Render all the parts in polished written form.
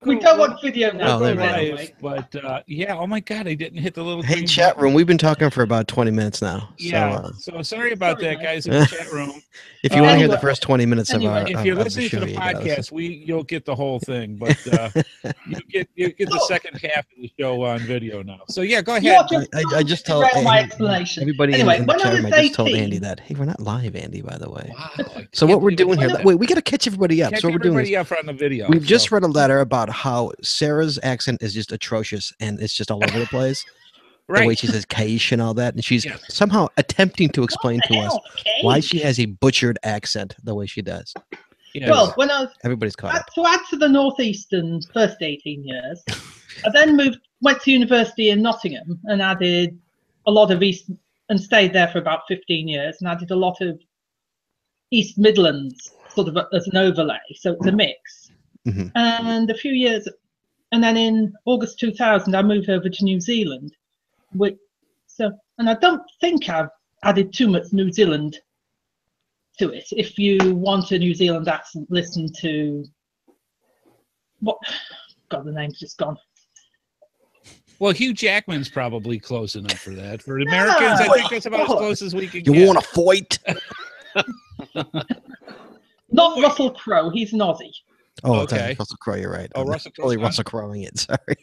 We don't want video now. Oh, live, but yeah, oh my God, I didn't hit the little. Hey, chat room. We've been talking for about 20 minutes now. Yeah. So sorry about that, guys, in the chat room. If you want to hear the first 20 minutes of our, if you're listening to the podcast, you'll get the whole thing, but you get the second half of the show on video now. So yeah, go ahead. I just told my explanation. Everybody anyway, in the chat room, I just told 18, Andy that. Hey, we're not live, Andy, by the way. Wow, so what we're doing here? Wait, we got to catch everybody up. So what we're doing is up on the video. We've just read a letter about how Sarah's accent is just atrocious and it's just all over the place. Right. The way she says "cash" and all that, and she's somehow attempting to explain to us why she has a butchered accent the way she does. Yes. Well, when I was everybody's caught up. To add to the Northeastern first 18 years, I then went to university in Nottingham and added a lot of East and stayed there for about 15 years and added a lot of East Midlands sort of as an overlay, so it's a mix. Mm-hmm. And a few years, and then in August 2000, I moved over to New Zealand. And I don't think I've added too much New Zealand to it. If you want a New Zealand accent, listen to what? God, the name's just gone. Well, Hugh Jackman's probably close enough for that. For Americans, I think that's about as close as we can get. You want to fight? Not Russell Crowe. He's an Aussie. Oh, okay. Russell Crowe, you're right. Oh, Russell Crowe. Only Russell Croweing it. Sorry.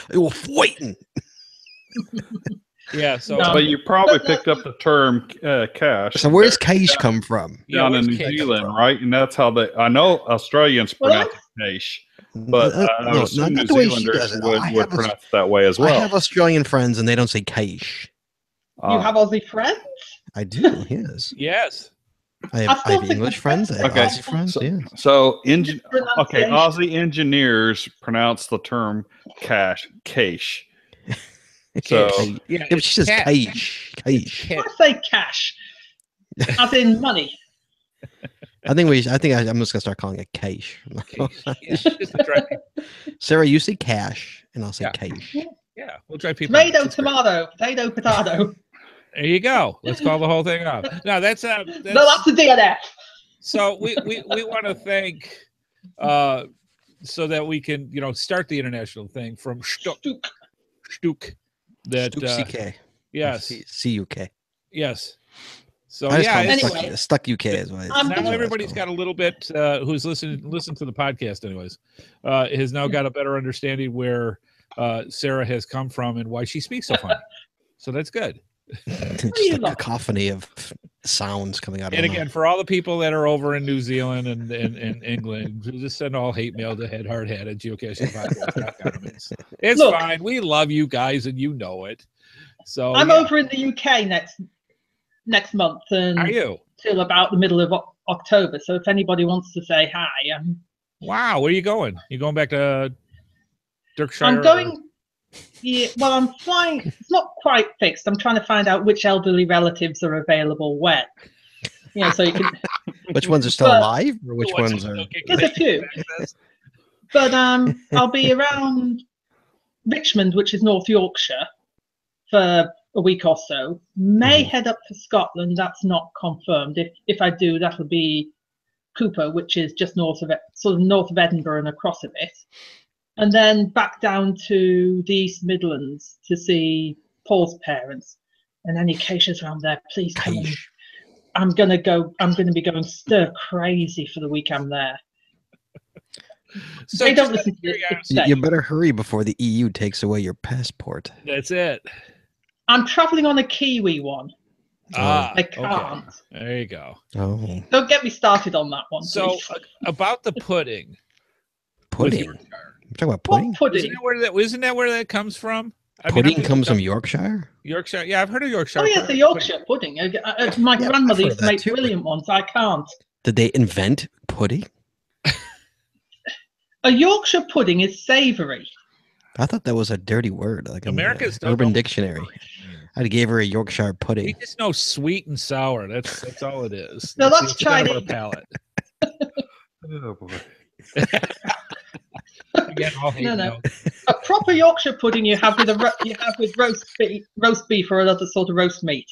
They were fighting. Yeah. So, but you probably picked up the term cash. So where's cash come from? Down in New Zealand, right? And that's how I know Australians pronounce cash, but I assume New Zealanders would pronounce it that way as well. I have Australian friends, and they don't say cash. You have Aussie friends? I do. Yes. Yes. I have English friends. I have Aussie friends. So Aussie engineers pronounce the term cash. So yeah, if she says cash. I say cash, as in money. I'm just gonna start calling it cash. Sarah, you say cash, and I'll say cash. Yeah, we'll try people. Tomato, tomato, potato, potato. There you go. Let's call the whole thing off. No, that's no, that's the DNF. So we want to thank, so that we can start the international thing from Stuk. That CK. Yes. CUK. Yes. So anyway, Stuck UK is what now everybody's got a little bit who's listened to the podcast anyways, has now got a better understanding where Sarah has come from and why she speaks so funny. So that's good. Just a cacophony of sounds coming out of and again, for all the people that are over in New Zealand and England, just send all hate mail to Headhardhat at Geocaching Podcast. It's fine. We love you guys, and you know it. So I'm over in the UK next month, and are you till about the middle of October? So if anybody wants to say hi, wow, where are you going? You going back to Dirkshire? I'm going. Yeah, well, I'm flying. It's not quite fixed. I'm trying to find out which elderly relatives are available when. So you can. Which ones are still alive, or which ones are? There's a few. But I'll be around Richmond, which is North Yorkshire, for a week or so. May head up to Scotland. That's not confirmed. If I do, that'll be Cooper, which is just north of Edinburgh and across a bit. And then back down to the East Midlands to see Paul's parents. And any caches around there, please come. I'm going to be going stir crazy for the week I'm there. So they don't listen to it. You better hurry before the EU takes away your passport. That's it. I'm traveling on a Kiwi one. I can't. Okay. There you go. Oh. Don't get me started on that one. So about the pudding. Pudding? You're talking about pudding? Pudding. Isn't that where that comes from? Pudding comes from Yorkshire? Yorkshire. Yeah, I've heard of Yorkshire. Oh, yeah, it's a Yorkshire pudding. My grandmother used to make brilliant ones. I can't. Did they invent pudding? A Yorkshire pudding is savoury. I thought that was a dirty word. Like America's Urban Dictionary. I gave her a Yorkshire pudding. We just know sweet and sour. That's all it is. No, that's Chinese. Palate. Oh, boy. Again, no. A proper Yorkshire pudding you have with roast beef or another sort of roast meat.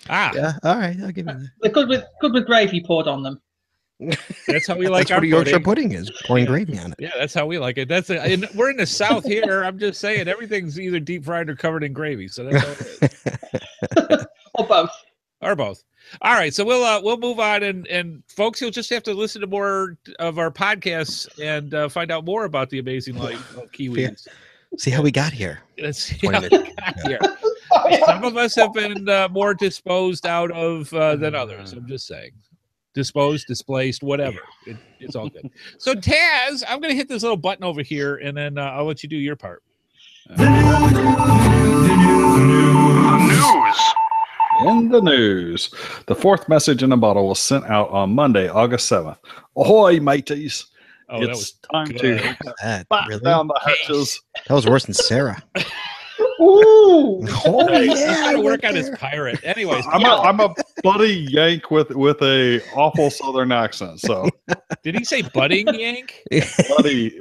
Ah, yeah. All right, I'll give you that. They're good with gravy poured on them. That's how we like our what a Yorkshire pudding is, pouring gravy on it. Yeah, that's how we like it. And we're in the South here. I'm just saying everything's either deep fried or covered in gravy. So that's how it is. Or both. Or both. All right, so we'll move on, and folks, you'll just have to listen to more of our podcasts and find out more about the amazing life of Kiwis. See how we got here. Let's see how we got here. Some of us have been more disposed out of than others. I'm just saying. Disposed, displaced, whatever. It's all good. So, Taz, I'm going to hit this little button over here, and then I'll let you do your part. The news. In the news, the fourth message in a bottle was sent out on Monday, August 7th. Ahoy, mateys. Oh, it's time to really? down the hatches. That was worse than Sarah. Ooh. Oh, He's yeah. trying to work on his pirate. Anyways, I'm a bloody Yank with a awful Southern accent. So, did he say budding Yank?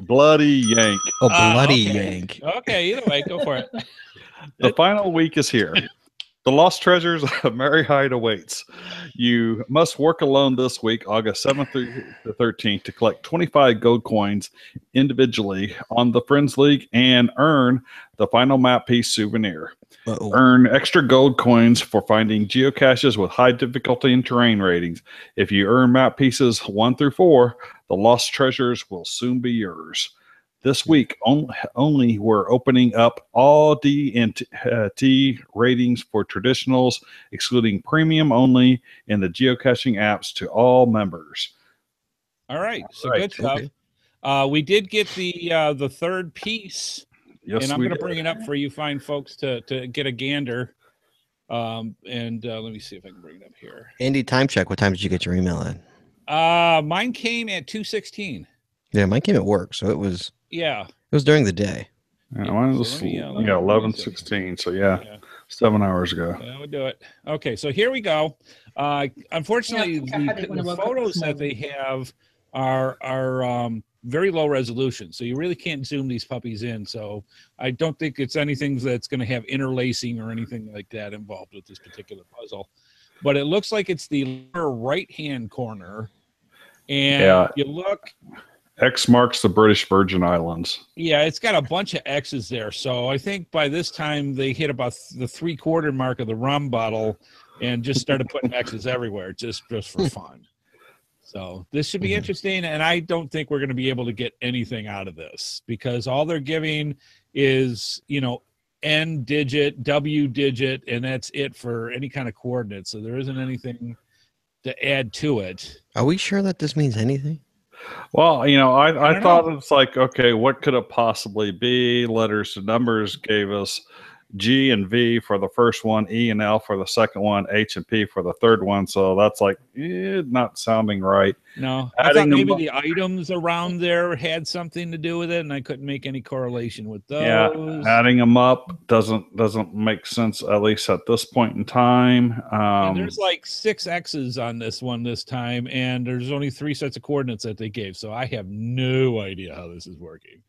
bloody Yank. Oh, bloody okay. Yank. Okay, either way, go for it. The final week is here. The lost treasures of Mary Hyde awaits. You must work alone this week, August 7th through the 13th, to collect 25 gold coins individually on the Friends League and earn the final map piece souvenir. Uh-oh. Earn extra gold coins for finding geocaches with high difficulty and terrain ratings. If you earn map pieces 1 through 4, the lost treasures will soon be yours. This week, only we're opening up all D and T ratings for traditionals, excluding premium only in the geocaching apps to all members. All right, so good stuff. Okay. We did get the third piece, yes, and I'm going to bring it up for you fine folks to get a gander. And let me see if I can bring it up here. Andy, time check. What time did you get your email in? Mine came at 2:16. Yeah, mine came at work, so it was. Yeah. It was during the day. Yeah, mine was 11:16. So yeah, 7 hours ago. That would do it. Okay, so here we go. Unfortunately, the photos that they have are very low resolution, so you really can't zoom these puppies in. So I don't think it's anything that's going to have interlacing or anything like that involved with this particular puzzle. But it looks like it's the lower right-hand corner, and you look. X marks the British Virgin Islands. Yeah, it's got a bunch of X's there. So I think by this time they hit about the 3/4 mark of the rum bottle and just started putting X's everywhere just for fun. So this should be interesting. And I don't think we're going to be able to get anything out of this because all they're giving is, N digit, W digit, and that's it for any kind of coordinates. So there isn't anything to add to it. Are we sure that this means anything? Well, I thought it's like, okay, what could it possibly be? Letters to numbers gave us G and V for the first one, E and L for the second one, H and P for the third one. So that's like not sounding right. No, I thought maybe the items around there had something to do with it, and I couldn't make any correlation with those. Yeah, adding them up doesn't make sense, at least at this point in time. And there's like 6 X's on this one this time, and there's only 3 sets of coordinates that they gave. So I have no idea how this is working.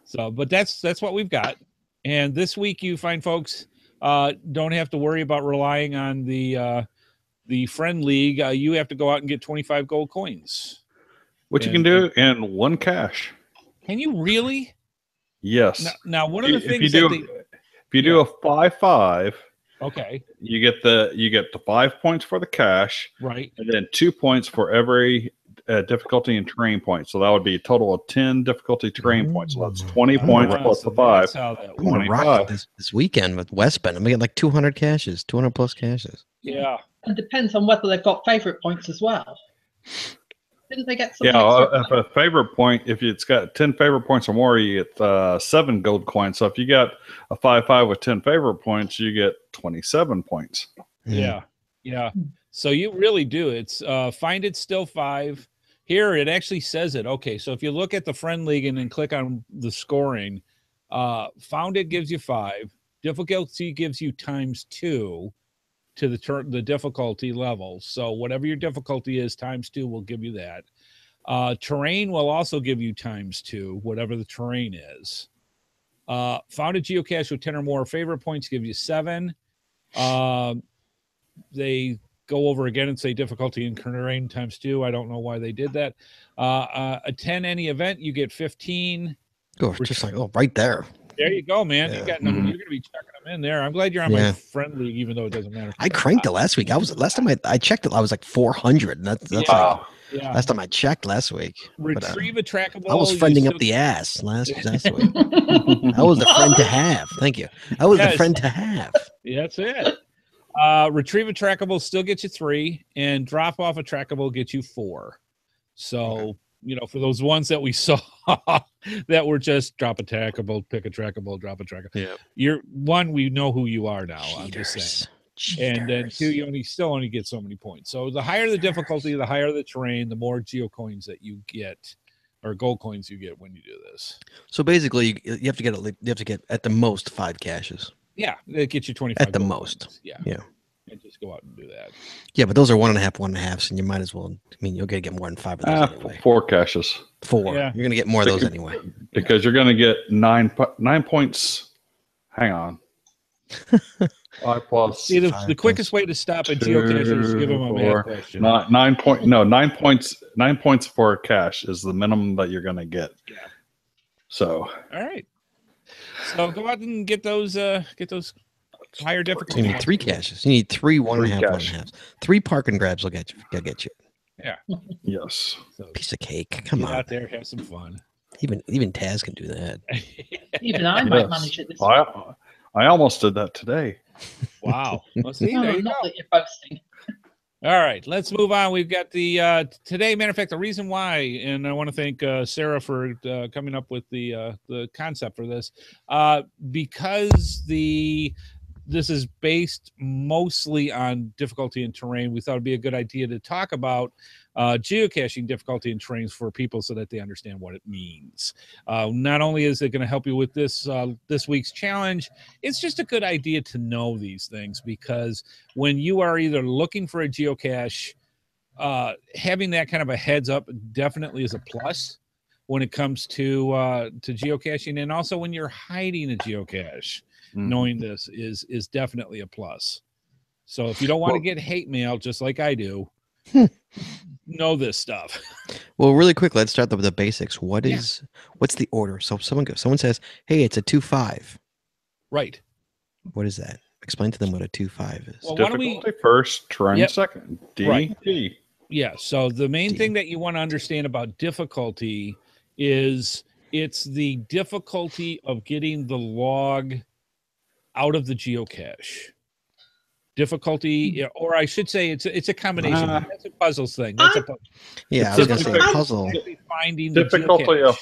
So, but that's what we've got. And this week, you fine folks don't have to worry about relying on the Friend League. You have to go out and get 25 gold coins. Which you can do in 1 cache. Can you really? Yes. Now one of the things if you do a 5-5, okay, you get the 5 points for the cache, right, and then 2 points for every difficulty and terrain points. So that would be a total of 10 difficulty terrain points. So that's 20 points plus the 5. I'm going to rock this weekend with Westbend. I'm going to get like 200 caches, 200 plus caches. Yeah. It depends on whether they've got favorite points as well. Didn't they get some? If a favorite point, if it's got 10 favorite points or more, you get 7 gold coins. So if you got a 5-5 with 10 favorite points, you get 27 points. Yeah. Yeah. So you really do. It's find it still 5. Here, it actually says it. Okay, so if you look at the Friend League and then click on the scoring, found it gives you 5. Difficulty gives you ×2 to the difficulty level. So whatever your difficulty is, ×2 will give you that. Terrain will also give you ×2, whatever the terrain is. Found a geocache with 10 or more favorite points give you 7. They go over again and say difficulty in terrain times 2. I don't know why they did that. Attend any event, you get 15. Oh, just like, right there. There you go, man. Yeah. You got you're going to be checking them in there. I'm glad you're on my friend league, even though it doesn't matter. I cranked it last week. Last time I checked it, I was like 400. And that's like last time I checked last week. Retrieve a trackable. I was friending up the ass last week. I was the friend to have. Thank you. I was the friend to have. Yeah, that's it. Retrieve a trackable still gets you 3, and drop off a trackable gets you 4. So, for those ones that we saw that were just drop a trackable, pick a trackable, drop a trackable. Yeah. You're one, we know who you are now. Cheaters. I'm just saying. And then 2, you still only get so many points. So the higher the difficulty, the higher the terrain, the more geocoins that you get, or gold coins you get when you do this. So basically, you have to get at the most 5 caches. Yeah, it gets you 25 at the gold most. Coins. Yeah. And just go out and do that. Yeah, but those are 1.5, and you might as well. I mean, you're gonna get more than 5 of those anyway. 4 caches. 4. Yeah. You're gonna get more of those anyway. Because you're gonna get 9 points. Hang on. 5 plus. See, the quickest way to stop a geocacher is give them a math question. 9 points. 9 points for a cache is the minimum that you're gonna get. Yeah. So. All right. So go out and get those higher difficulty. You need 3 caches. You need 3 1.5. 3 park and grabs will get you. Yeah. Yes. So piece of cake. Come on. Get out there, have some fun. Even Taz can do that. Even I might manage it this week. I almost did that today. Wow. Well, see, there you go. Not that you're boasting. All right, let's move on. We've got the today. Matter of fact, the reason why, and I want to thank Sarah for coming up with the concept for this, because this is based mostly on difficulty in terrain. We thought it'd be a good idea to talk about geocaching difficulty in terrains for people so that they understand what it means. Not only is it going to help you with this week's challenge, it's just a good idea to know these things, because when you are either looking for a geocache, having that kind of a heads up definitely is a plus when it comes to geocaching, and also when you're hiding a geocache. Knowing this is definitely a plus. So if you don't want to get hate mail, just like I do, know this stuff. Well, really quick, let's start with the basics. What's the order? So someone says, "Hey, it's a 2-5." Right. What is that? Explain to them what a 2-5 is. Well, difficulty first, terrain second. D. Right. Yeah. So the main thing that you want to understand about difficulty is it's the difficulty of getting the log out of the geocache. Difficulty, or I should say, it's a combination. That's a puzzles thing. That's I was going to say puzzle. Finding difficulty of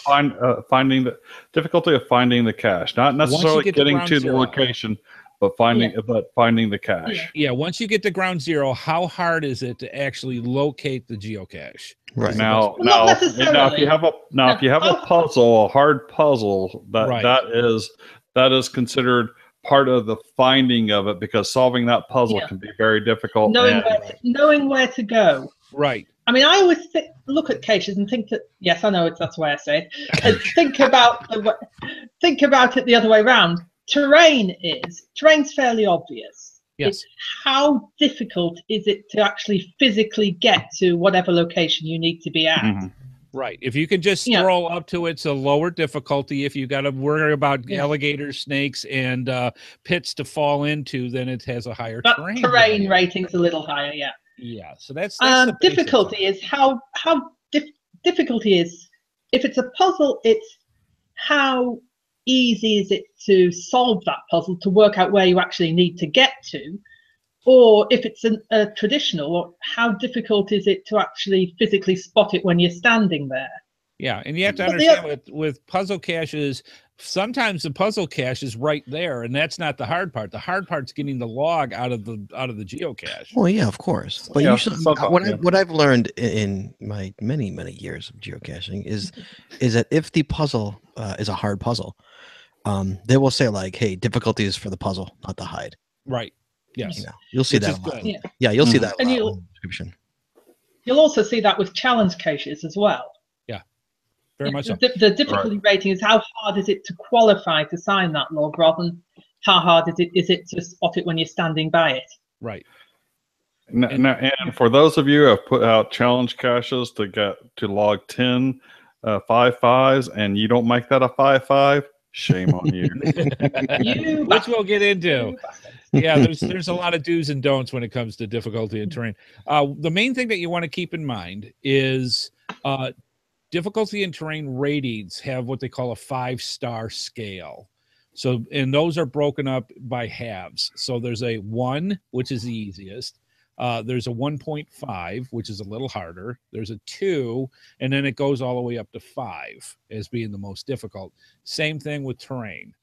finding the cache, not necessarily getting to the location, but finding the cache. Yeah, once you get to ground zero, how hard is it to actually locate the geocache? Right. Now if you have a puzzle, a hard puzzle, that is considered part of the finding of it, because solving that puzzle can be very difficult. Knowing where to go. Right. I mean, I always look at caches and think that, yes, I know that's the way I say it, and think about it the other way around. Terrain's fairly obvious. Yes. It's how difficult is it to actually physically get to whatever location you need to be at. Mm-hmm. Right. If you can just stroll up to it's a lower difficulty. If you got to worry about alligators, snakes, and pits to fall into, then it has a higher terrain. Terrain rating's a little higher, yeah. Yeah. So that's difficulty is how difficulty is. If it's a puzzle, it's how easy is it to solve that puzzle, to work out where you actually need to get to. Or if it's a traditional, how difficult is it to actually physically spot it when you're standing there? Yeah, and you have to understand with puzzle caches, sometimes the puzzle cache is right there, and that's not the hard part. The hard part's getting the log out of the geocache. Well, yeah, of course. But usually, what I've learned in my many years of geocaching is that if the puzzle is a hard puzzle, they will say like, "Hey, difficulty is for the puzzle, not the hide." Right. Yes. You'll see that a lot. Yeah, you'll see that a lot in the description. You'll also see that with challenge caches as well. Yeah, very much so. The difficulty rating is how hard is it to qualify to sign that log, rather than how hard is it to spot it when you're standing by it. Right. And for those of you who have put out challenge caches to log 10 5.5s, and you don't make that a 5.5, shame on you. Which we'll get into. Yeah, there's a lot of do's and don'ts when it comes to difficulty and terrain. The main thing that you want to keep in mind is difficulty and terrain ratings have what they call a 5-star scale. So, and those are broken up by halves. So there's a 1, which is the easiest. There's a 1.5, which is a little harder. There's a 2, and then it goes all the way up to 5 as being the most difficult. Same thing with terrain.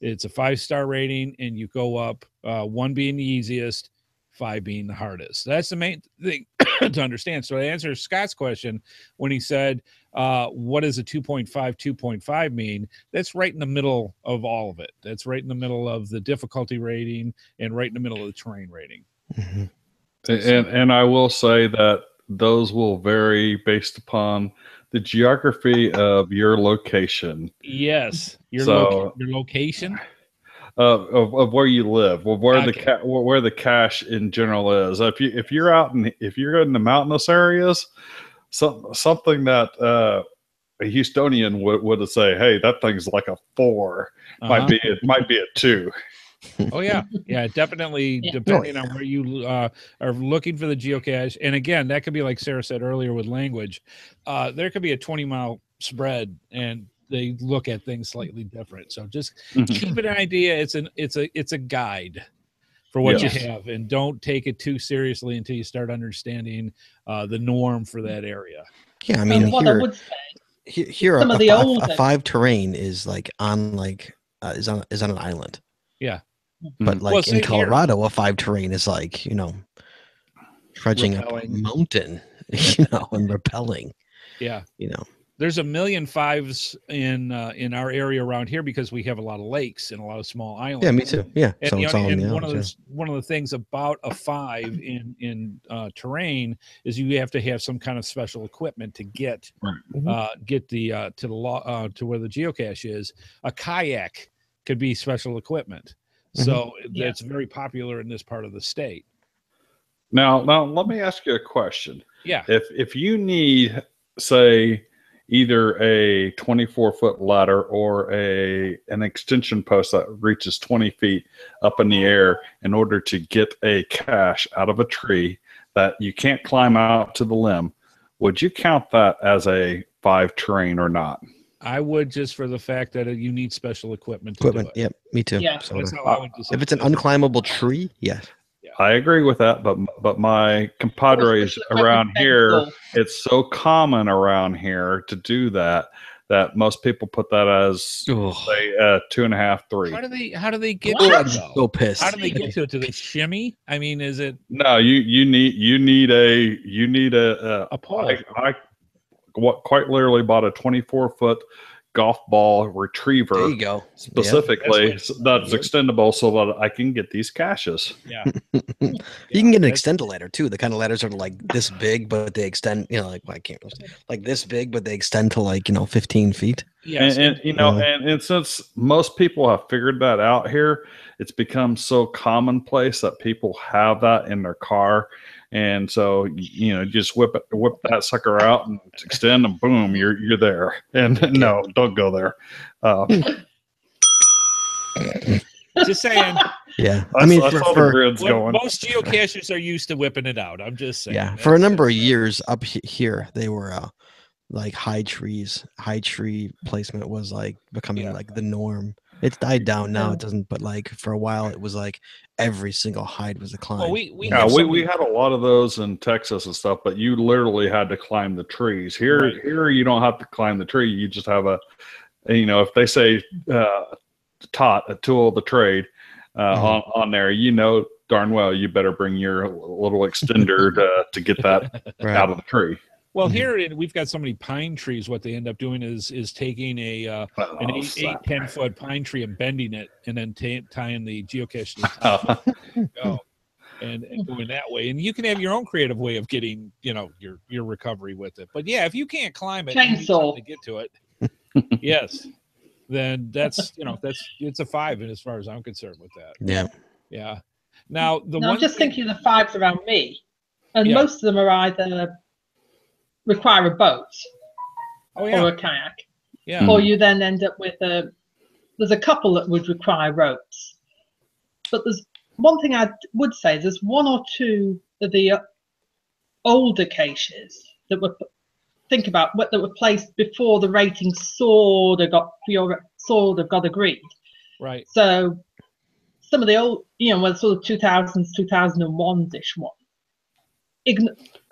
It's a 5-star rating, and you go up, 1 being the easiest, 5 being the hardest. That's the main thing to understand. So to answer Scott's question, when he said, what does a 2.5 mean? That's right in the middle of all of it. That's right in the middle of the difficulty rating and right in the middle of the terrain rating. Mm-hmm. And I will say that those will vary based upon the geography of your location. Yes, your location of where you live, where the cache in general is. If you're in the mountainous areas, something that a Houstonian would say, hey, that thing's like a 4, might be a 2. Oh yeah, definitely. Depending on where you are looking for the geocache, and again, that could be like Sarah said earlier with language. There could be a 20-mile spread, and they look at things slightly different. So just keep an idea. It's a guide for what you have, and don't take it too seriously until you start understanding the norm for that area. Yeah, I mean, what I would say, here some of the older a 5 terrain is like on is on an island. Yeah. But like in Colorado, a 5 terrain is like, trudging up a mountain, and rappelling. Yeah. There's a million 5s in our area around here because we have a lot of lakes and a lot of small islands. Yeah, me too. Yeah. And, one of the things about a 5 in terrain is you have to have some kind of special equipment to get to where the geocache is. A kayak could be special equipment. So that's very popular in this part of the state. Now let me ask you a question. Yeah. If you need, say, either a 24-foot ladder or an extension post that reaches 20 feet up in the air in order to get a cache out of a tree that you can't climb out to the limb, would you count that as a 5 terrain or not? I would, just for the fact that you need special equipment to do it. Yep, me too. Yeah. So that's how I would decide. If it's an unclimbable tree, yes. I agree with that, but my compadres around here, it's so common around here to do that most people put that as say 2.5, 3. How do they get to it though? So pissed. How do they get to it? Do they shimmy? I mean, is it? No, you need a pole. I quite literally bought a 24-foot golf ball retriever. There you go. Specifically, that's extendable so that I can get these caches. Yeah. You can get an extend ladder too. The kind of ladders are like this big, but they extend, like this big, but they extend to like, 15 feet. Yeah. And since most people have figured that out here, it's become so commonplace that people have that in their car. And so, just whip that sucker out and extend, and boom, you're there. And no, don't go there. Just saying. Yeah, that's how the grid's going. Most geocachers are used to whipping it out. I'm just saying. Yeah, for a number of years up here, they were like high tree placement was like becoming like the norm. It's died down now. It doesn't, but like for a while, it was like every single hide was a climb. Well, we had a lot of those in Texas and stuff, but you literally had to climb the trees. Here you don't have to climb the tree. You just have if they say a tool of the trade on there, darn well you better bring your little extender to get that out of the tree. Well, here we've got so many pine trees. What they end up doing is taking an 8-10 foot pine tree and bending it, and then tying the geocache to the top and going that way. And you can have your own creative way of getting your recovery with it. But yeah, if you can't climb it to get to it, yes, then that's it's a 5 as far as I'm concerned with that. Yeah. Yeah. Now, I'm just thinking of the 5s around me, and most of them are either require a boat or a kayak, or you then end up with there's a couple that would require ropes. But there's one thing I would say, there's 1 or 2 of the older caches that were that were placed before the rating sort of got agreed. Right. So some of the old, well, sort of 2000s, 2001-ish one,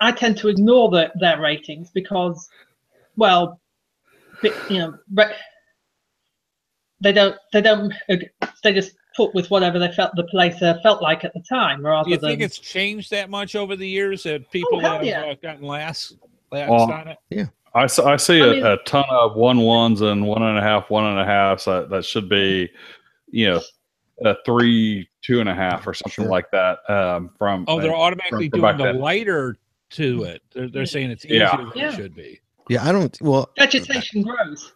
I tend to ignore their ratings because, well, they just put with whatever they felt the place felt like at the time. Rather Do you think it's changed that much over the years that people have gotten lax on it? Yeah, I see a ton of 1-1s and 1.5, 1.5. So that should be, a 3, 2.5 or something like that. They're automatically doing the lighter to it. They're saying it's easier than it should be. Yeah, I don't. Well, vegetation grows.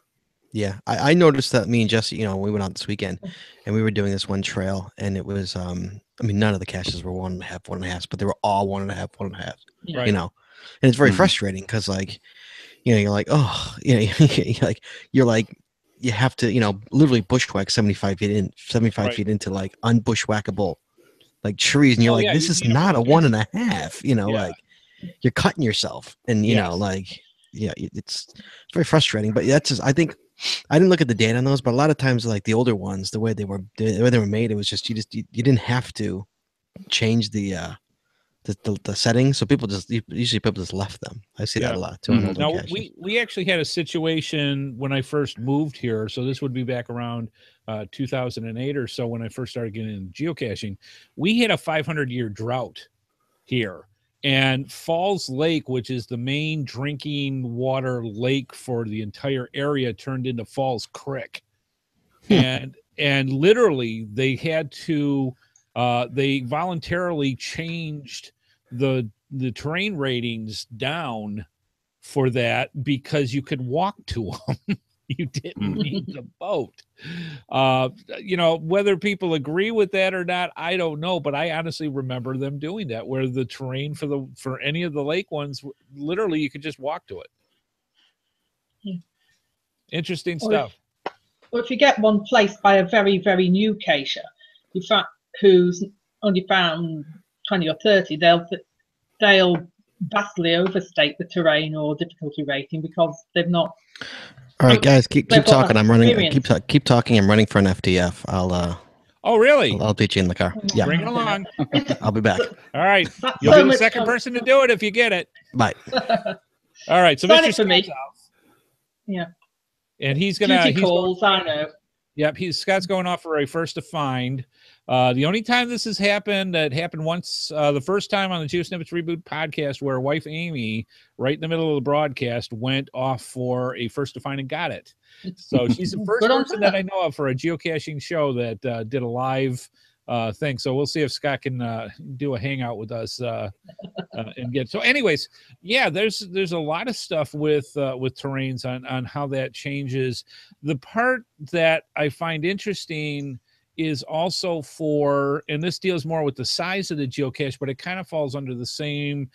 Yeah, I noticed that me and Jesse, we went out this weekend and we were doing this one trail, and it was, none of the caches were 1.5, 1.5, but they were all 1.5, 1.5. Right. And it's very frustrating because, like, you're like, oh, you're like, you have to, literally bushwhack 75 feet into like unbushwhackable like trees, and you're like, this is not a 1.5. Like you're cutting yourself, and it's very frustrating. But that's just, I think. I didn't look at the data on those, but a lot of times, like the older ones, the way they were made, it was just you didn't have to change the settings, so people usually left them. I see that a lot too. Now we actually had a situation when I first moved here, so this would be back around 2008 or so when I first started getting into geocaching. We had a 500-year drought here. And Falls Lake, which is the main drinking water lake for the entire area, turned into Falls Creek. And literally they had to they voluntarily changed the terrain ratings down for that because you could walk to them. You didn't need the boat. Whether people agree with that or not, I don't know. But I honestly remember them doing that, where the terrain for any of the lake ones, literally, you could just walk to it. Interesting stuff. Or if you get one placed by a very, very new cacher, who's only found 20 or 30, they'll vastly overstate the terrain or difficulty rating because they've not. All right, guys, keep talking. I'm running. Keep talking. I'm running for an FTF. Oh, really? I'll beat you in the car. Yeah. Bring it along. I'll be back. All right. You'll be the second person to do it if you get it. Bye. All right. So Mr. for me. Yeah. And he's gonna. I know. Yep. Scott's going off for a first to find. The only time this has happened, that happened once, the first time on the Geosnippets Reboot podcast, where wife Amy, right in the middle of the broadcast, went off for a first to find and got it. So she's the first person that I know of for a geocaching show that did a live thing. So we'll see if Scott can do a hangout with us and get. So, anyways, yeah, there's a lot of stuff with terrains on how that changes. The part that I find interesting is also and this deals more with the size of the geocache, but it kind of falls under the same,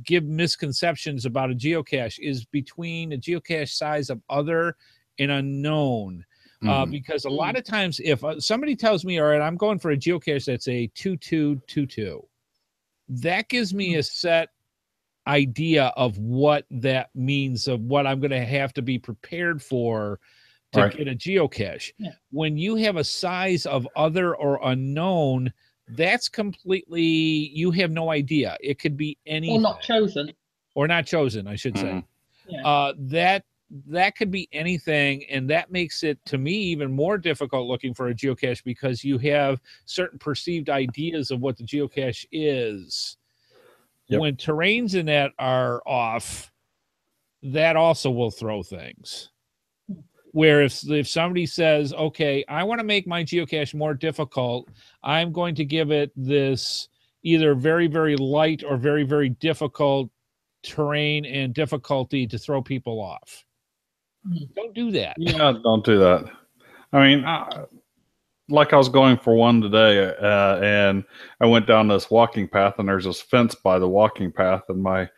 give misconceptions about a geocache, is between a geocache size of other and unknown. Because a lot of times if somebody tells me, all right, I'm going for a geocache that's a 2222, that gives me a set idea of what that means, of what I'm going to have to be prepared for to get a geocache. Yeah. When you have a size of other or unknown, that's completely, you have no idea. It could be anything. Or not chosen, I should say. Yeah. That could be anything, and that makes it, to me, even more difficult looking for a geocache because you have certain perceived ideas of what the geocache is. Yep. When terrains in that are off, that also will throw things. Where if somebody says, okay, I want to make my geocache more difficult, I'm going to give it this either very, very light or very, very difficult terrain and difficulty to throw people off. Don't do that. Yeah, don't do that. I mean, like I was going for one today, and I went down this walking path, and there's this fence by the walking path, and my,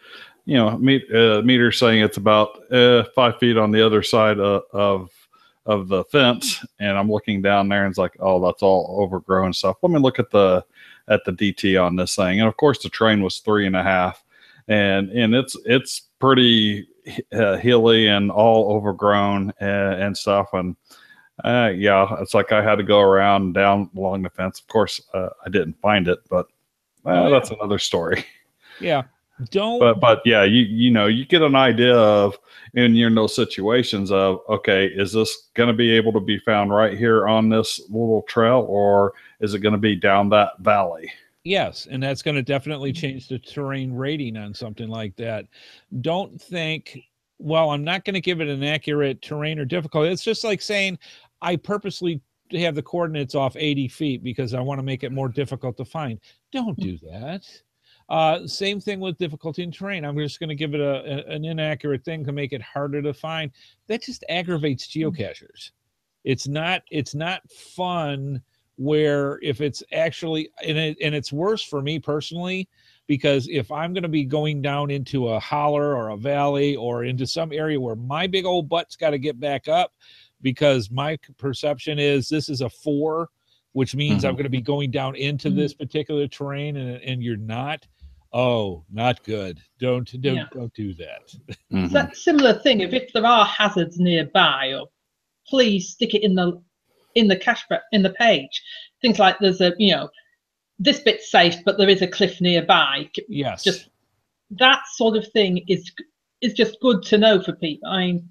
meter saying it's about 5 feet on the other side of the fence, and I'm looking down there, and it's like, oh, that's all overgrown stuff. Let me look at the DT on this thing, and of course the terrain was 3.5, and it's pretty hilly and all overgrown and stuff, and it's like I had to go around and down along the fence. Of course, I didn't find it, but that's another story. Yeah. But yeah, you get an idea of, in those situations of, okay, is this going to be able to be found right here on this little trail, or is it going to be down that valley? Yes, and that's going to definitely change the terrain rating on something like that. Don't think, well, I'm not going to give it an accurate terrain or difficulty. It's just like saying I purposely have the coordinates off 80 feet because I want to make it more difficult to find. Don't do that. Same thing with difficulty in terrain. I'm just going to give it an inaccurate thing to make it harder to find. That just aggravates geocachers. It's not fun. Where if it's actually, and it's worse for me personally, because if I'm going to be going down into a holler or a valley or into some area where my big old butt's got to get back up, because my perception is this is a 4, which means I'm going to be going down into this particular terrain, and you're not. Oh, not good. Don't do that. It's that similar thing. If there are hazards nearby, or please stick it in the cache in the page. Things like there's this bit's safe, but there is a cliff nearby. Yes. Just that sort of thing is just good to know for people. I mean,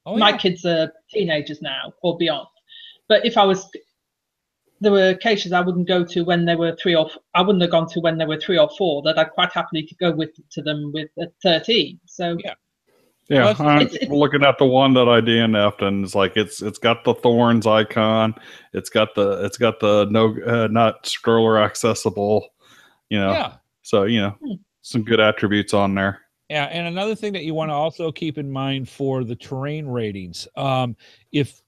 my kids are teenagers now or beyond, but there were caches I wouldn't go to when they were 3 or I wouldn't have gone to when they were 3 or 4 that I'd quite happily go to them with at 13. So yeah. Yeah, I'm looking at the one that I DNF'd, and it's like it's got the thorns icon, it's got the no not stroller accessible, Yeah. So some good attributes on there. Yeah, and another thing that you want to also keep in mind for the terrain ratings, if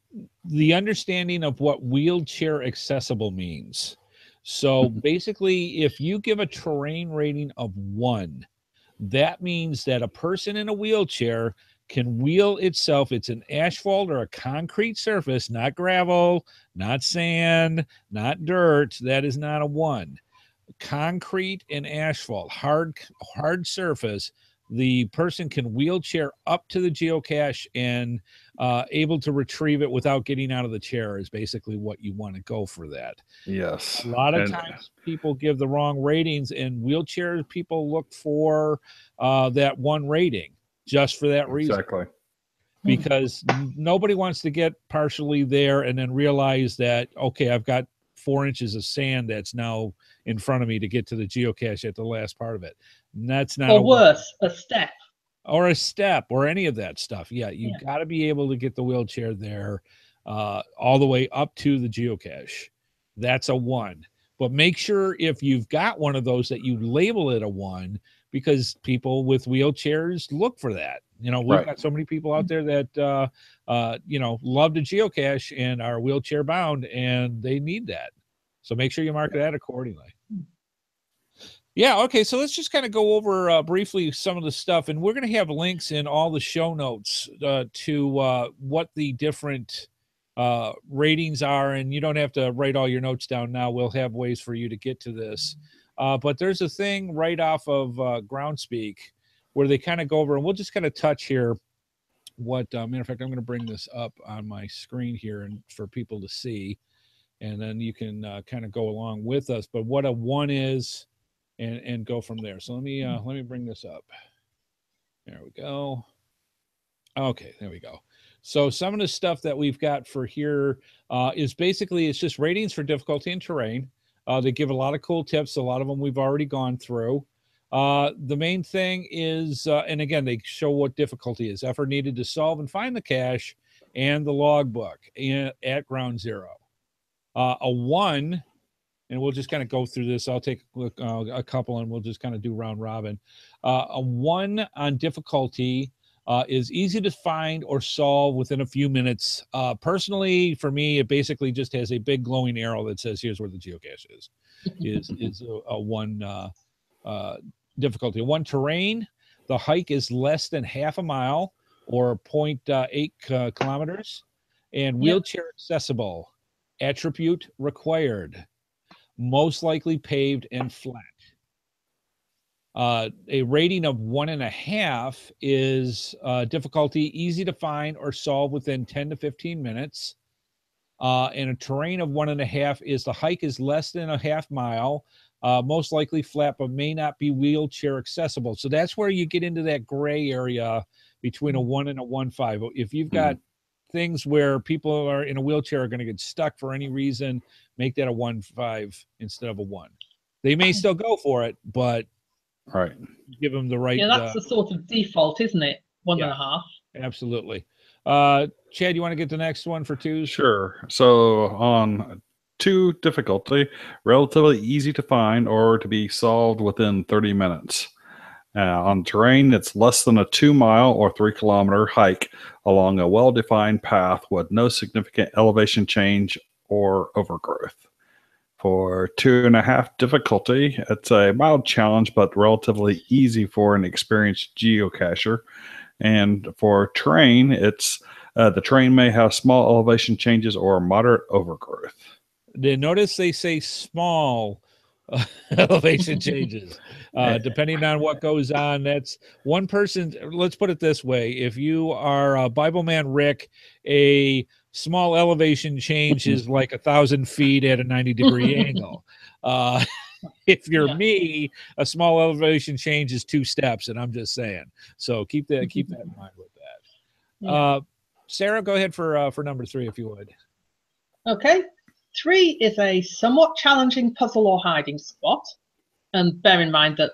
the understanding of what wheelchair accessible means. So basically, if you give a terrain rating of 1. That means that a person in a wheelchair can wheel itself. It's an asphalt or a concrete surface, not gravel, not sand, not dirt. That is not a 1. Concrete and asphalt, hard surface. The person can wheelchair up to the geocache and able to retrieve it without getting out of the chair is basically what you want to go for that. Yes. A lot of times people give the wrong ratings, and wheelchair people look for that 1 rating just for that reason. Exactly. Because nobody wants to get partially there and then realize that, okay, I've got 4 inches of sand that's now in front of me to get to the geocache at the last part of it. And that's not a step. Or a step or any of that stuff. Yeah, you got to be able to get the wheelchair there all the way up to the geocache. That's a 1. But make sure if you've got one of those that you label it a 1, because people with wheelchairs look for that. We've got so many people out there that, love to geocache and are wheelchair bound, and they need that. So make sure you mark that accordingly. Yeah, okay, so let's just kind of go over briefly some of the stuff, and we're going to have links in all the show notes to what the different ratings are, and you don't have to write all your notes down now. We'll have ways for you to get to this. But there's a thing right off of Groundspeak where they kind of go over, and we'll just kind of touch here what, matter of fact, I'm going to bring this up on my screen here and for people to see, and then you can kind of go along with us. But what a 1 is, and go from there. So let me bring this up. There we go. Okay, there we go. So some of the stuff that we've got for here is basically, it's just ratings for difficulty and terrain. They give a lot of cool tips. A lot of them we've already gone through. The main thing is, and again, they show what difficulty is: effort needed to solve and find the cache, and the logbook at ground zero. A 1, and we'll just kind of go through this. I'll take a couple, and we'll just kind of do round robin. A 1 on difficulty is easy to find or solve within a few minutes. Personally, for me, it basically just has a big glowing arrow that says, here's where the geocache is a one difficulty. One, terrain. The hike is less than half a mile or 0.8 kilometers, and wheelchair accessible. Attribute required. Most likely paved and flat. A rating of 1.5 is difficulty easy to find or solve within 10 to 15 minutes. And a terrain of 1.5 is the hike is less than a half mile, most likely flat, but may not be wheelchair accessible. So that's where you get into that gray area between a 1 and a 1.5. If you've got things where people are in a wheelchair are going to get stuck for any reason, make that a 1.5 instead of a 1. They may still go for it, but right, give them the right. Yeah, that's the sort of default, isn't it? 1.5. Absolutely. Chad, you want to get the next one for 2? Sure. So on 2 difficulty, relatively easy to find or to be solved within 30 minutes. On terrain, it's less than a 2-mile or 3-kilometer hike along a well-defined path with no significant elevation change or overgrowth. For 2.5 difficulty, it's a mild challenge, but relatively easy for an experienced geocacher. And for terrain, it's the terrain may have small elevation changes or moderate overgrowth. Notice they say small elevation changes. Depending on what goes on, that's one person. Let's put it this way. If you are Bible Man Rick, a small elevation change is like 1,000 feet at a 90-degree angle. If you're me, a small elevation change is 2 steps, and I'm just saying. So keep that in mind with that. Sarah, go ahead for number 3, if you would. Okay. 3 is a somewhat challenging puzzle or hiding spot. And bear in mind that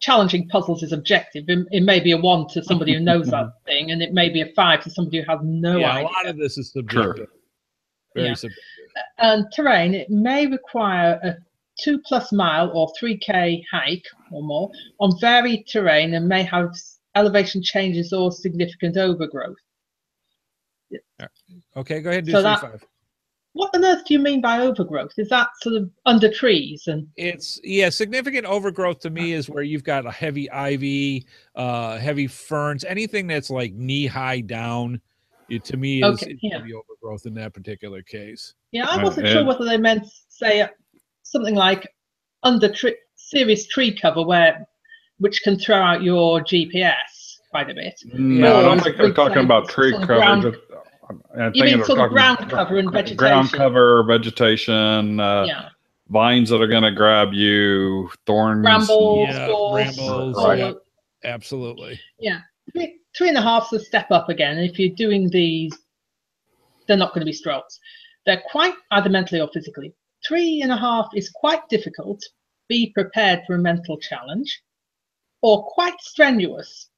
challenging puzzles is objective. It may be a 1 to somebody who knows that thing, and it may be a 5 to somebody who has no idea. A lot of this is subjective. Very subjective. And terrain, it may require a 2+ mile or 3K hike or more on varied terrain and may have elevation changes or significant overgrowth. Okay, go ahead and do 3-5. What on earth do you mean by overgrowth? Is that sort of under trees? And it's significant overgrowth to me is where you've got a heavy ivy, heavy ferns, anything that's like knee high down. To me is heavy overgrowth in that particular case. Yeah, I wasn't sure whether they meant say something like under serious tree cover which can throw out your GPS quite a bit. No, I don't think they're talking about tree cover. You mean sort of ground cover and vegetation? Ground cover, vegetation, vines that are going to grab you, thorns. Brambles. Right. Absolutely. Yeah. 3.5 is a step up again. If you're doing these, they're not going to be strokes. They're quite either mentally or physically. 3.5 is quite difficult. Be prepared for a mental challenge. Or quite strenuous,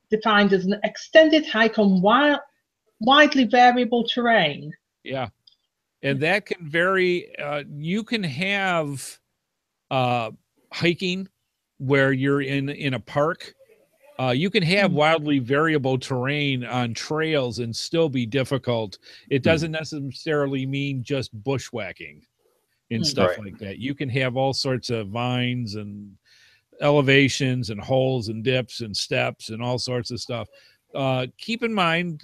defined as an extended hike on widely variable terrain. Yeah. And that can vary. You can have hiking where you're in a park. You can have wildly variable terrain on trails and still be difficult. It doesn't necessarily mean just bushwhacking and stuff like that. You can have all sorts of vines and elevations and holes and dips and steps and all sorts of stuff. Keep in mind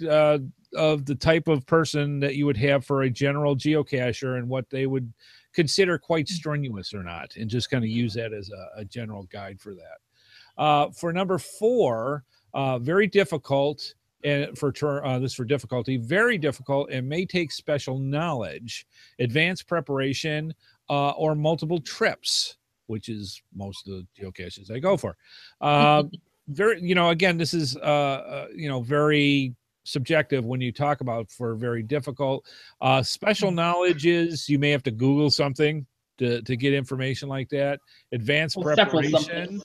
of the type of person that you would have for a general geocacher and what they would consider quite strenuous or not, and just kind of use that as a general guide for that. For number 4, very difficult, and for difficulty, very difficult, and may take special knowledge, advanced preparation, or multiple trips, which is most of the geocaches I go for. Very, again, this is very subjective when you talk about for very difficult. Special knowledge is you may have to Google something to get information like that. Advanced preparation.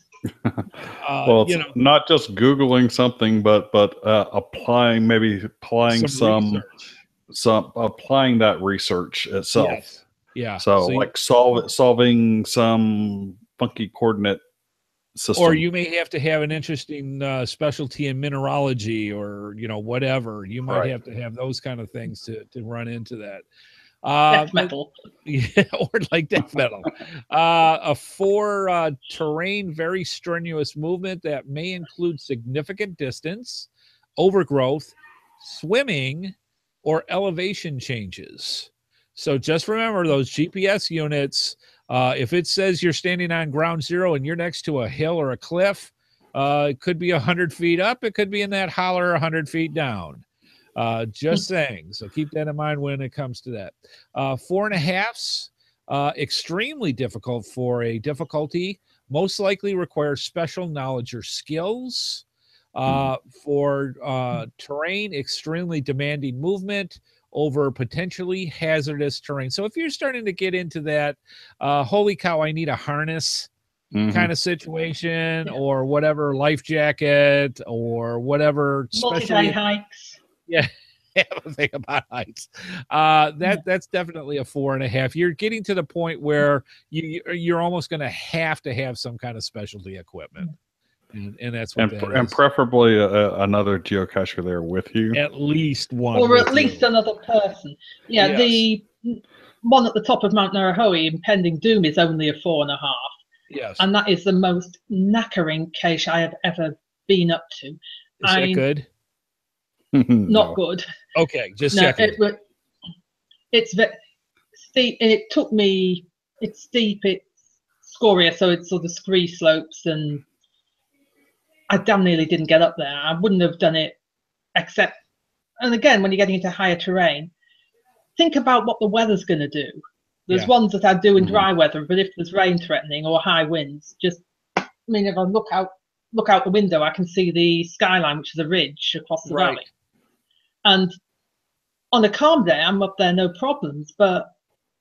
Well, it's not just Googling something, but applying applying that research itself. Yes. Yeah. So like solving some funky coordinate system. Or you may have to have an interesting specialty in mineralogy, or whatever. You might have to have those kind of things to run into that. Death metal. Yeah, or like death metal. 4, terrain, very strenuous movement that may include significant distance, overgrowth, swimming, or elevation changes. So just remember those GPS units. If it says you're standing on ground zero and you're next to a hill or a cliff, it could be 100 feet up. It could be in that holler 100 feet down. Just saying. So keep that in mind when it comes to that. 4.5s, extremely difficult for a difficulty. Most likely requires special knowledge or skills. For terrain, extremely demanding movement over potentially hazardous terrain. So if you're starting to get into that, holy cow, I need a harness kind of situation, or whatever, life jacket, or whatever. Multi-day hikes. Yeah, have a thing about heights. That's definitely a 4.5. You're getting to the point where you're almost going to have some kind of specialty equipment. And that's what that is. And preferably another geocacher there with you. At least one. Or at least another person. Yeah, yes. The one at the top of Mount Narahoe, Impending Doom, is only a 4.5. Yes. And that is the most knackering cache I have ever been up to. Is that good? Not good. Okay, just checking. It's steep, and it took me, it's steep, it's scorier, so it's sort of scree slopes, and I damn nearly didn't get up there. I wouldn't have done it, except, and again, when you're getting into higher terrain, think about what the weather's going to do. There's ones that I do in dry weather, but if there's rain threatening or high winds, if I look out the window, I can see the skyline, which is a ridge across the valley. And on a calm day, I'm up there, no problems. But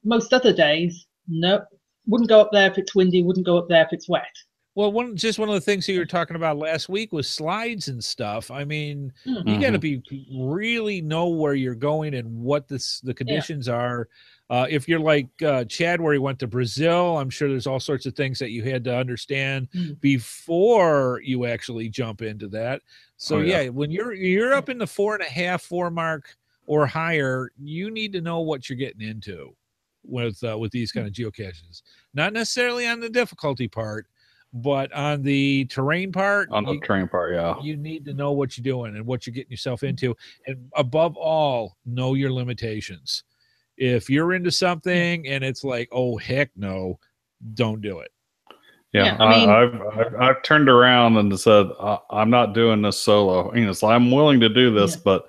most other days, no, wouldn't go up there if it's windy, wouldn't go up there if it's wet. Well, one of the things that you were talking about last week was slides and stuff. I mean, you got to really know where you're going and what the conditions are. If you're like Chad, where he went to Brazil, I'm sure there's all sorts of things that you had to understand before you actually jump into that. So when you're up in the 4.5, 4 mark or higher, you need to know what you're getting into with these kind of geocaches. Not necessarily on the difficulty part, but on the terrain part, you need to know what you're doing and what you're getting yourself into. And above all, know your limitations. If you're into something and it's like, oh, heck no, don't do it. Yeah, I've turned around and said, I'm not doing this solo. So I'm willing to do this, but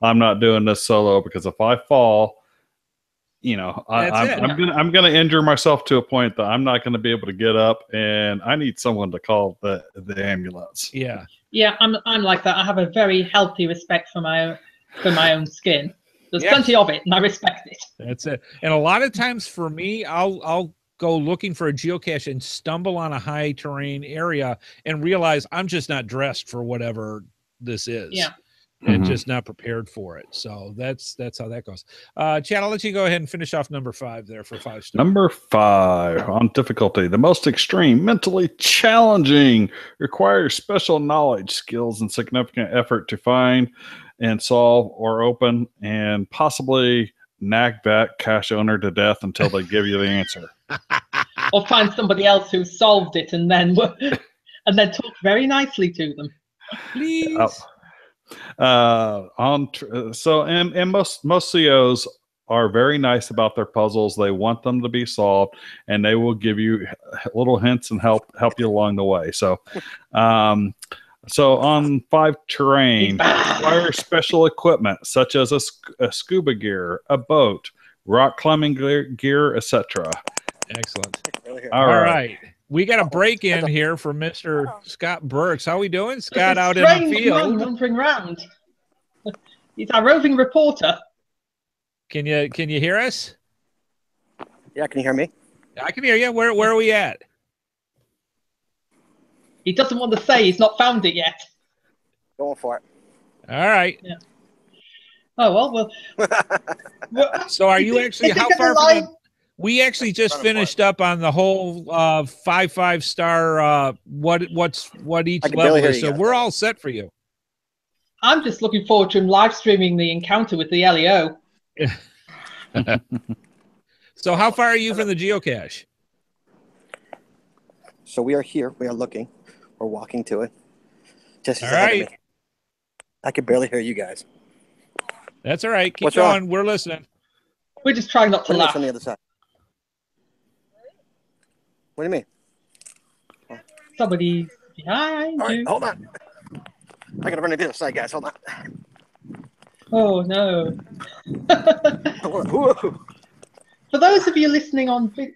I'm not doing this solo, because if I fall, I'm gonna injure myself to a point that I'm not gonna be able to get up, and I need someone to call the ambulance. Yeah, I'm like that. I have a very healthy respect for my own skin. There's plenty of it, and I respect it. That's it. And a lot of times for me, I'll go looking for a geocache and stumble on a high terrain area and realize I'm just not dressed for whatever this is. Yeah. And just not prepared for it. So that's how that goes. Chad, I'll let you go ahead and finish off number 5 there for 5 stars. Number 5 on difficulty, the most extreme, mentally challenging, requires special knowledge, skills, and significant effort to find and solve or open, and possibly nag that cache owner to death until they give you the answer. Or find somebody else who solved it and then talk very nicely to them. Please. And most COs are very nice about their puzzles. They want them to be solved, and they will give you little hints and help you along the way. So on 5 terrain, require special equipment such as a scuba gear, a boat, rock climbing gear, etc. Excellent. All right. We got a break in here from Mr. Scott Berks. How we doing, Scott? Out in the field, wandering around. He's our roving reporter. Can you hear us? Yeah, can you hear me? I can hear you. Where are we at? He doesn't want to say. He's not found it yet. Going for it. All right. Yeah. Oh well. So are you actually how far from We actually just finished up on the whole 5-5-star what each level is, so we're all set for you. I'm just looking forward to him live streaming the encounter with the LEO. So how far are you from the geocache? So we are here. We are looking. We're walking to it. Just all right. I can barely hear you guys. That's all right. Keep going. Wrong? We're listening. We're just trying not to laugh. On the other side. What do you mean? Somebody's behind you. Hold on. I gotta run to the other side, guys. Hold on. Oh no. For those of you listening to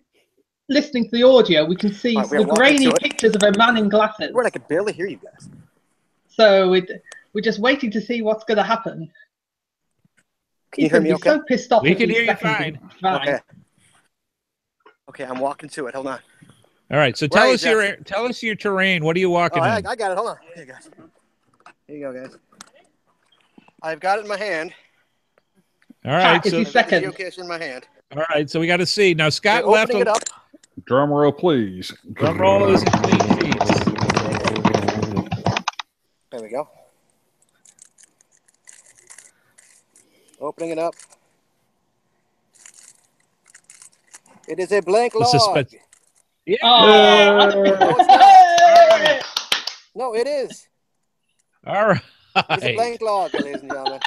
the audio, we can see the grainy pictures of a man in glasses. I can barely hear you guys. So we're just waiting to see what's going to happen. Can you hear me okay? So pissed off. We can hear you fine. Okay, I'm walking to it. Hold on. All right, so tell us your terrain. What are you walking in? I got it. Hold on. Here, guys. Here you go, guys. I've got it in my hand. All right, so geocache in my hand. All right, so we got to see now. Scott left. It up. Drum roll, please. Drum roll is clean. There we go. Opening it up. It is a blank log. Yeah. No, it's not. No, it is. All right. It's a blank log, ladies and gentlemen.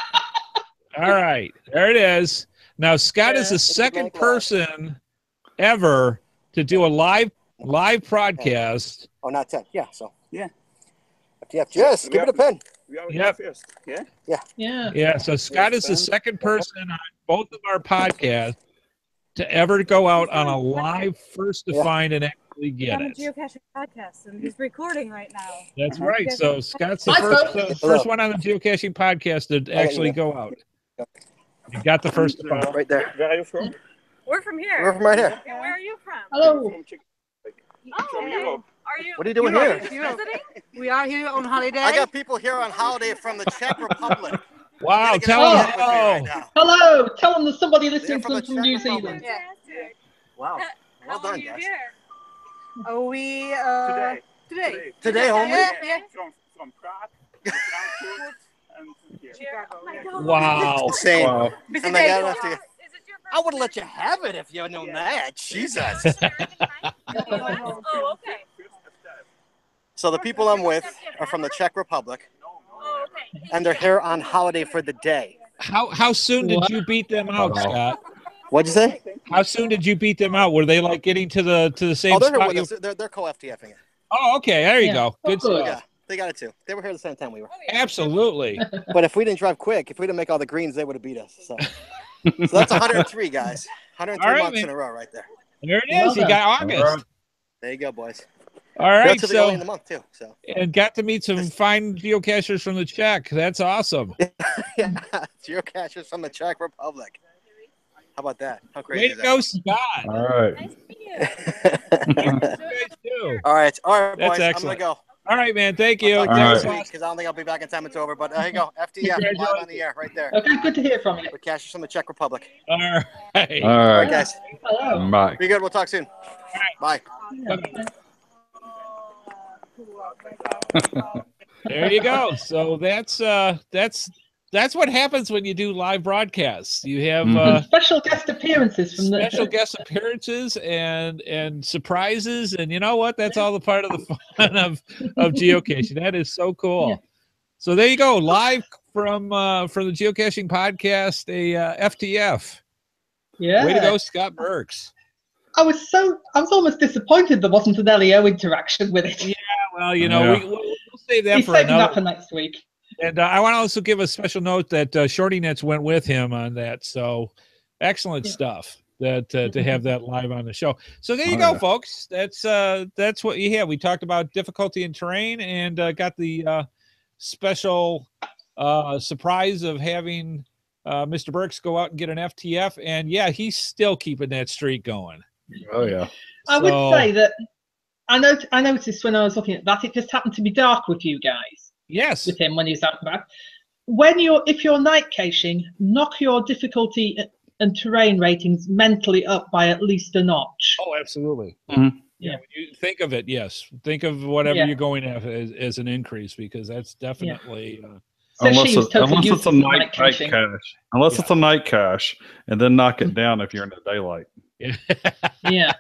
All right. There it is. Now, Scott is the second person ever to do a live broadcast. Oh, not 10. Yeah, so. Yeah. Yes, give it a pen. Yep. Yeah, so Scott is the second person on both of our podcasts to ever go out on a live first to find and actually get it. On a geocaching podcast, and he's recording right now. That's right. So Scott's the first one on the geocaching podcast to actually go out. You got the first to find. Right there. Where are you from? We're from here. We're from right here. And where are you from? Hello. Are you? What are you doing here? Visiting? We are here on holiday. I got people here on holiday from the Czech Republic. Wow, tell them hello. Hello. Tell them there's somebody listening to them from New Zealand. Yeah. Wow. Well done, guys. Are we Today only? Yeah. From Prague, Frankfurt, and Chicago. Wow. Insane. Wow. And I got to I would have let you have it if you had known that. Jesus. Oh, okay. So the people I'm with are from the Czech Republic, and they're here on holiday for the day. How soon did you beat them out, Scott? What'd you say? How soon did you beat them out? Were they like getting to the same they're spot? Here with us. They're co-FTFing it. Oh, okay. There you go. Good stuff. Yeah, they got it too. They were here the same time we were. Absolutely. But if we didn't drive quick, if we didn't make all the greens, they would have beat us. So that's 103, guys. 103 months in a row right there. There it is. You got August. There you go, boys. All right, so early in the month too. So and got to meet some fine geocachers from the Czech. That's awesome. Yeah, geocachers from the Czech Republic. How about that? How crazy Way is to that? go, Scott. All right. Nice to meet you. All right, boys. That's excellent. I'm gonna go. All right, man. Thank you. Because I don't think I'll be back in time. It's over. But there you go. FTF live on the air right there. Okay, good to hear from you. With cachers from the Czech Republic. All right. All right, guys. Hello. Bye. Be good. We'll talk soon. Bye. There you go. So that's what happens when you do live broadcasts. You have special guest appearances from special guest appearances and surprises, and you know what? That's all the part of the fun of geocaching. That is so cool. Yeah. So there you go, live from the Geocaching Podcast, a FTF. Yeah. Way to go, Scott Berks. I was almost disappointed there wasn't an LEO interaction with it. Yeah, well, you know, we'll save that for next week. And I want to also give a special note that Shorty Nets went with him on that. So excellent stuff to have that live on the show. So there you go, folks. That's what you have. We talked about difficulty in terrain and got the special surprise of having Mr. Berks go out and get an FTF. And yeah, he's still keeping that streak going. Oh yeah. I would say that I noticed when I was looking at that, it just happened to be dark with you guys. Yes. With him when he's out and about. If you're night caching, knock your difficulty and terrain ratings mentally up by at least a notch. Oh, absolutely. Mhm. Yeah, when you think of it, yes. Think of whatever you're going at as an increase, because that's definitely So Unless, she's totally unless used it's a to night caching. cache. Unless it's a night cache, and then knock it down if you're in the daylight. Yeah.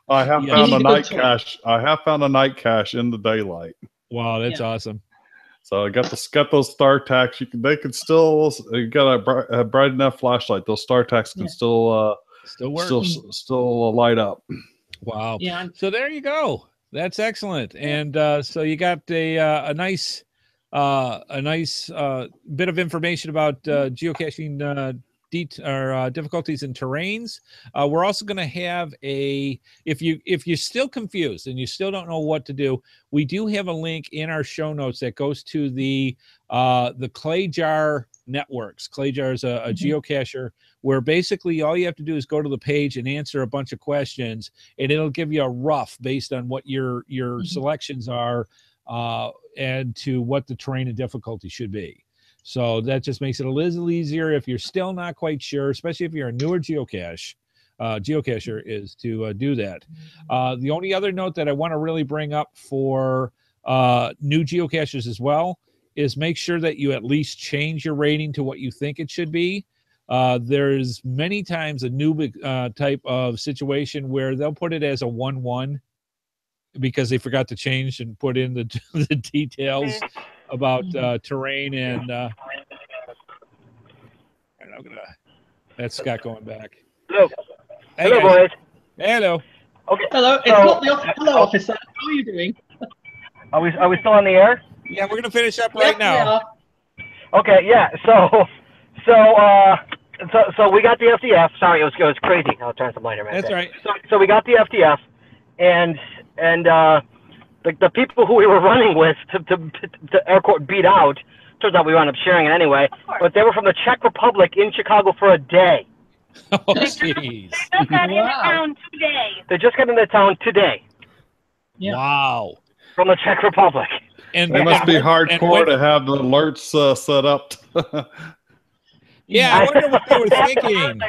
I have Yeah. found You a need a good night tool. cache. I have found a night cache in the daylight. Wow, that's awesome. So I got those star tacks. They can still, you got a bright enough flashlight. Those star tacks can still work. Still light up. Wow. Yeah. So there you go. That's excellent. And so you got a nice bit of information about geocaching difficulties and terrains. We're also going to have if you're still confused and you still don't know what to do, we do have a link in our show notes that goes to the Clay Jar Networks. Clay Jar is a geocacher where basically all you have to do is go to the page and answer a bunch of questions, and it'll give you a rough based on what your selections are and to what the terrain and difficulty should be. So that just makes it a little easier if you're still not quite sure, especially if you're a newer geocacher, is to do that. The only other note that I want to really bring up for new geocachers as well is make sure that you at least change your rating to what you think it should be. There's many times a new type of situation where they'll put it as a 1-1 because they forgot to change and put in the details about terrain and that's Scott going back. Hello. Hey, Hello, guys. boys. Hello. Okay. Hello. It's not the hello, officer. How are you doing? Are we still on the air? Yeah, we're gonna finish up right now. We are. Okay. Yeah. So we got the FDF. Sorry, it was crazy. I'll turn some light. That's right. So we got the FDF, and the people who we were running with to air quote beat out. Turns out we wound up sharing it anyway. But they were from the Czech Republic in Chicago for a day. Oh, jeez. They just got into town today. They just got into town today. Yeah. Wow. From the Czech Republic. And It must be and hardcore when- to have the alerts set up. Yeah, I wonder what they were thinking.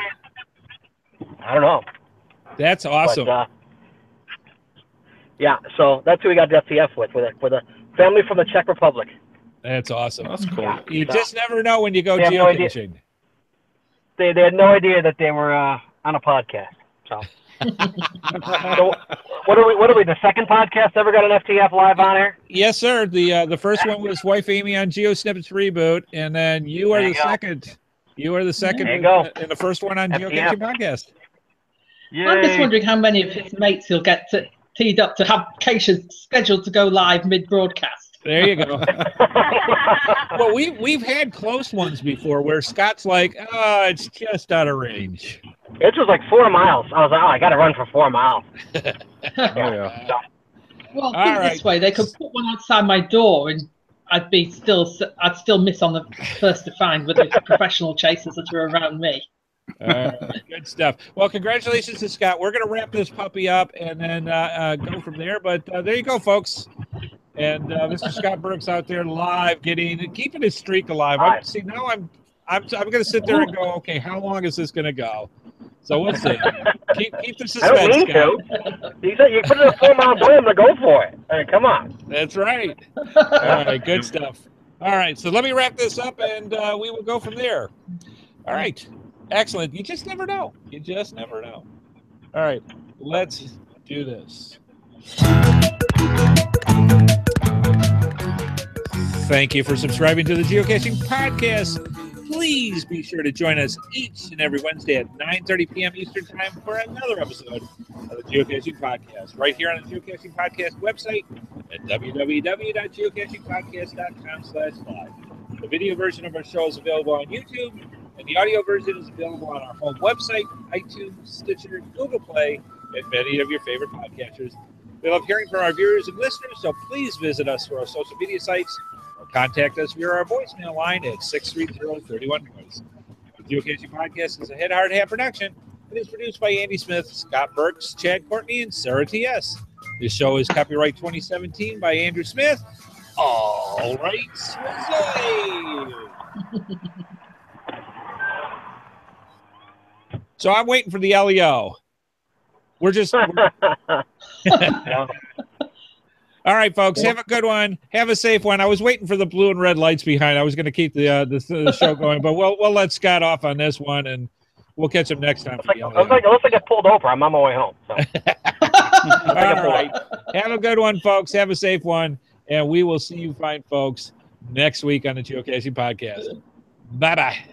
I don't know. That's awesome. But, yeah, so that's who we got the FTF with a family from the Czech Republic. That's awesome. That's cool. You just never know when you go They have no idea. geocaching. They had no idea that they were on a podcast. So, what are we? The second podcast ever got an FTF live on air? Yes, sir. The first one was Wife Amy on GeoSnippets Reboot, and then you are the second. You are the second There you go. and the first one on FTF. Geocaching Podcast. I'm just wondering how many of his mates he'll get teed up to have caches scheduled to go live mid-broadcast. There you go. Well, we've had close ones before where Scott's like, oh, it's just out of range. It was like 4 miles. I was like, I got to run for 4 miles. Yeah. Well, All think right. this way: they could put one outside my door, and I'd still miss on the first to find with the professional chasers that are around me. Good stuff. Well, congratulations to Scott. We're going to wrap this puppy up and then go from there. But there you go, folks. And Mr. Scott Berks out there live, keeping his streak alive. I'm going to sit there and go, okay, how long is this going to go? So we'll see. Keep the suspense, I don't mean Scott. to. You said you put it in a 4 mile boom to go for it. I mean, come on. That's right. All right, good stuff. All right, so let me wrap this up, and we will go from there. All right, excellent. You just never know. You just never know. All right, let's do this. Thank you for subscribing to the Geocaching Podcast. Please be sure to join us each and every Wednesday at 9:30 p.m. Eastern Time for another episode of the Geocaching Podcast, right here on the Geocaching Podcast website at www.geocachingpodcast.com/live. The video version of our show is available on YouTube, and the audio version is available on our home website, iTunes, Stitcher, Google Play, and many of your favorite podcatchers. We love hearing from our viewers and listeners, so please visit us through our social media sites or contact us via our voicemail line at 630-31-VOICE. The Geocaching Podcast is a Headhardhat production. It is produced by Andy Smith, Scott Berks, Chad Courtney, and Sarah T.S. This show is copyright 2017 by Andrew Smith. All rights reserved. So I'm waiting for the LEO. We're just. Yeah. All right, folks. Have a good one. Have a safe one. I was waiting for the blue and red lights behind. I was going to keep the show going, but we'll let Scott off on this one, and we'll catch him next time. It looks like I pulled over. I'm on my way home. So. All right. Have a good one, folks. Have a safe one, and we will see you fine folks next week on the Geocaching Podcast. Bye-bye.